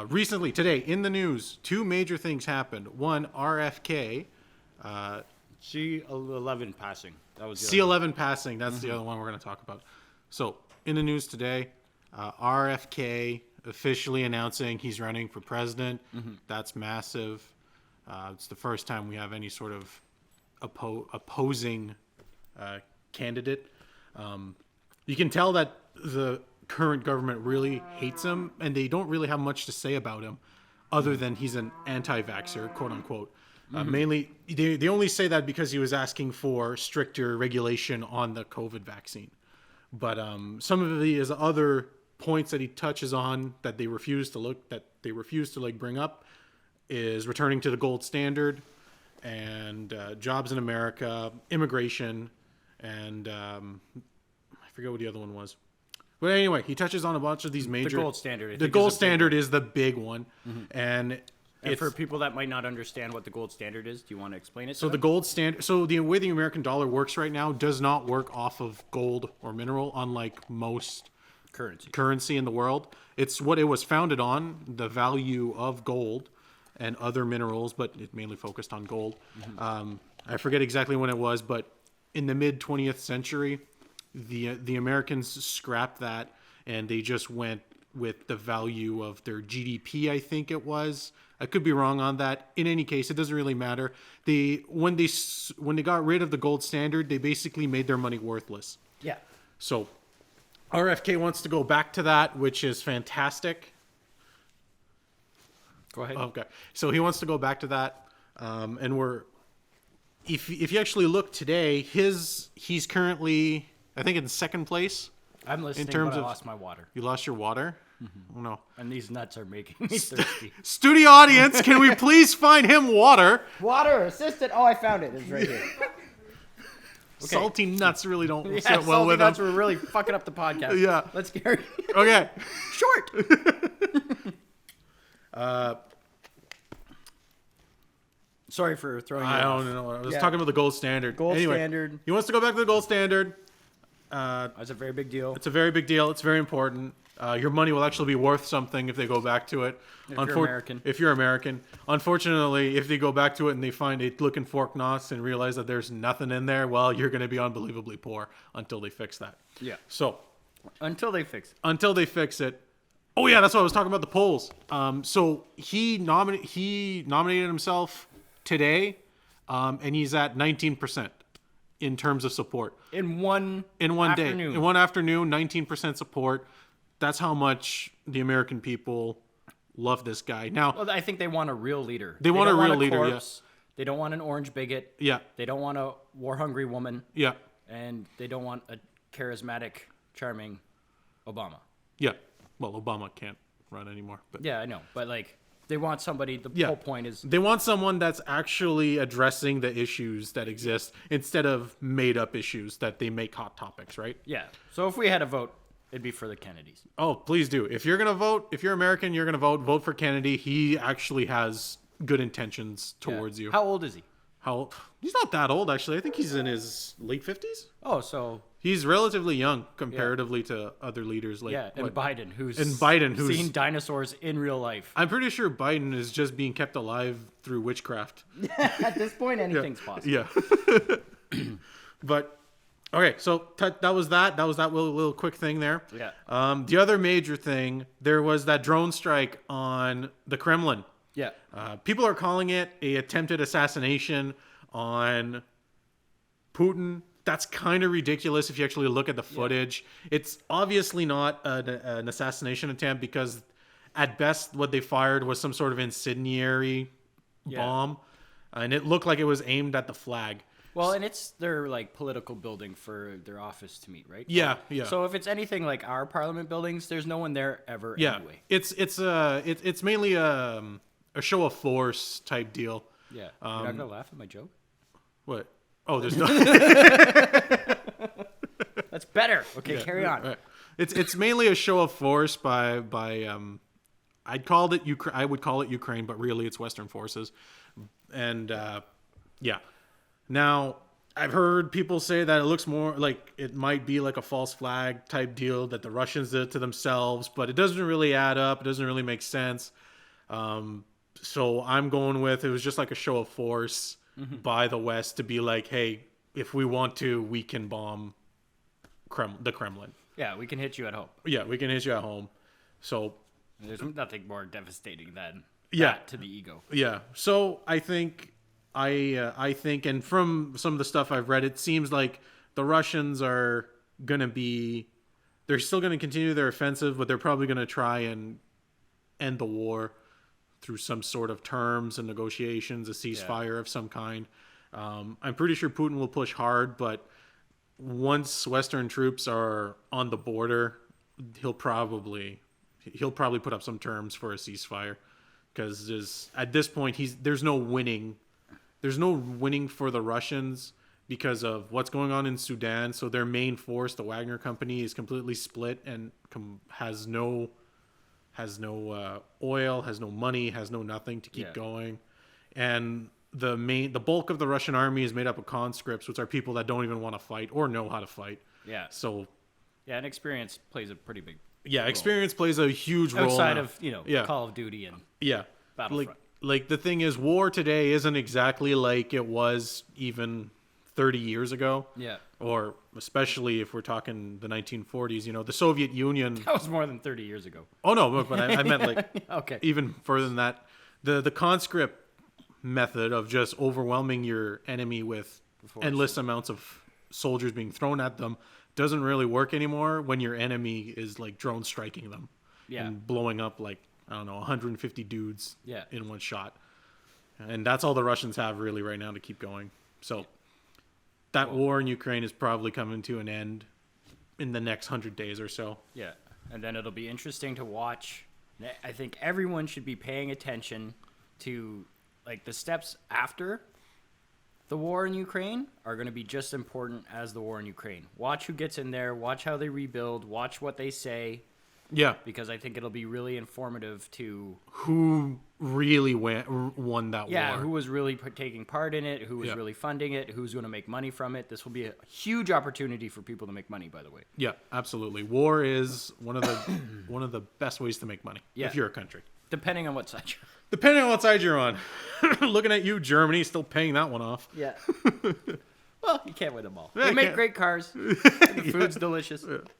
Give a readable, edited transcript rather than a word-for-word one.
Recently, today, in the news, two major things happened. One, RFK, C11 passing. That was the C11 passing. That's the other one we're going to talk about. So, in the news today, RFK officially announcing he's running for president. That's massive. It's the first time we have any sort of opposing candidate. You can tell that the current government really hates him, and they don't really have much to say about him other than he's an anti-vaxxer, quote unquote. Mainly, they only say that because he was asking for stricter regulation on the COVID vaccine. But some of the other points that he touches on that they refuse to bring up is returning to the gold standard and jobs in America, immigration, and I forget what the other one was. But anyway, he touches on a bunch of these major... The gold standard. The gold standard is the big one. And for people that might not understand what the gold standard is, do you want to explain it? So the gold standard... So the way the American dollar works right now does not work off of gold or mineral, unlike most currency in the world. It's what it was founded on, the value of gold and other minerals, but it mainly focused on gold. I forget exactly when it was, but in the mid 20th century, the Americans scrapped that and they just went with the value of their GDP, I think it was. I could be wrong on that. In any case, it doesn't really matter. When they got rid of the gold standard, they basically made their money worthless. Yeah. So RFK wants to go back to that, which is fantastic. Go ahead. Okay. So he wants to go back to that. And if you actually look today, he's currently, I think, in second place. I'm listening, in terms but I of, lost my water. You lost your water? Oh, no. And these nuts are making me thirsty. Studio audience, can we please find him water? Water, assistant. Oh, I found it. It's right here. Okay. Salty nuts really don't sit well salty with nuts him. were really fucking up the podcast. Yeah. Let's carry. Okay. Short. Sorry for throwing. I don't know. I was talking about the gold standard. Gold standard. He wants to go back to the gold standard. That's a very big deal. It's a very big deal. It's very important. Your money will actually be worth something if they go back to it. If you're American. Unfortunately, if they go back to it and they find a looking fork knots and realize that there's nothing in there, well, you're going to be unbelievably poor until they fix that. Yeah. So. Until they fix it. Until they fix it. Oh, yeah, that's what I was talking about, the polls. So he nominated himself today, and he's at 19%. In terms of support. In one day. In one afternoon, 19% support. That's how much the American people love this guy. Now, well, I think they want a real leader. They want a real leader, yes. They don't want an orange bigot. Yeah. They don't want a war-hungry woman. Yeah. And they don't want a charismatic, charming Obama. Yeah. Well, Obama can't run anymore. But yeah, I know. But, like, they want somebody, the whole point is... They want someone that's actually addressing the issues that exist instead of made-up issues that they make hot topics, right? Yeah. So if we had a vote, it'd be for the Kennedys. Oh, please do. If you're going to vote, if you're American, you're going to vote for Kennedy. He actually has good intentions towards you. How old is he? How old? He's not that old, actually. I think he's in his late 50s. Oh, so... He's relatively young comparatively to other leaders. Like, and Biden, who's seen dinosaurs in real life. I'm pretty sure Biden is just being kept alive through witchcraft. At this point, anything's possible. Yeah. But, okay, so that was that. That was that little quick thing there. Yeah. The other major thing, there was that drone strike on the Kremlin. Yeah. People are calling it a attempted assassination on Putin. That's kind of ridiculous if you actually look at the footage. Yeah. It's obviously not an assassination attempt because at best what they fired was some sort of incendiary bomb. And it looked like it was aimed at the flag. Well, and it's their like political building for their office to meet, right? Yeah, yeah. So if it's anything like our parliament buildings, there's no one there ever anyway. It's mainly a show of force type deal. Yeah. You're not gonna laugh at my joke? What? Oh, there's no. That's better. Okay, carry on. Right. It's mainly a show of force by I would call it Ukraine, but really it's Western forces, and yeah. Now I've heard people say that it looks more like it might be like a false flag type deal that the Russians did to themselves, but it doesn't really add up. It doesn't really make sense. So I'm going with it was just like a show of force by the West to be like, hey, if we want to, we can bomb the Kremlin. Yeah, we can hit you at home. Yeah, we can hit you at home. So There's nothing more devastating than Yeah. that to the ego. yeah, so I think and from some of the stuff I've read, it seems like the Russians are gonna be they're still gonna continue their offensive, but they're probably gonna try and end the war through some sort of terms and negotiations, a ceasefire of some kind. I'm pretty sure Putin will push hard, but once Western troops are on the border, he'll probably put up some terms for a ceasefire, because at this point there's no winning for the Russians because of what's going on in Sudan. So their main force, the Wagner Company, is completely split and has no oil, has no money, has no nothing to keep going. And the bulk of the Russian army is made up of conscripts, which are people that don't even want to fight or know how to fight. Yeah. So Yeah, and experience plays a pretty big experience plays a huge role outside now. of Call of Duty and Battlefront. Like the thing is, war today isn't exactly like it was even 30 years ago. Yeah. Or especially if we're talking the 1940s, the Soviet Union. That was more than 30 years ago. Oh no, but I meant like Okay. even further than that. The conscript method of just overwhelming your enemy with endless amounts of soldiers being thrown at them doesn't really work anymore when your enemy is like drone striking them and blowing up like, I don't know, 150 dudes in one shot. And that's all the Russians have really right now to keep going. So that war in Ukraine is probably coming to an end in the next 100 days or so. Yeah. And then it'll be interesting to watch. I think everyone should be paying attention to like the steps after the war in Ukraine are going to be just important as the war in Ukraine. Watch who gets in there, watch how they rebuild, watch what they say. Yeah. Because I think it'll be really informative to who really won that war. Yeah, who was really taking part in it, who was really funding it, who's going to make money from it. This will be a huge opportunity for people to make money, by the way. Yeah, absolutely. War is one of the one of the best ways to make money if you're a country. Depending on what side you're on. Depending on what side you're on. Looking at you, Germany, still paying that one off. Yeah. Well, you can't win them all. They make great cars. The food's delicious.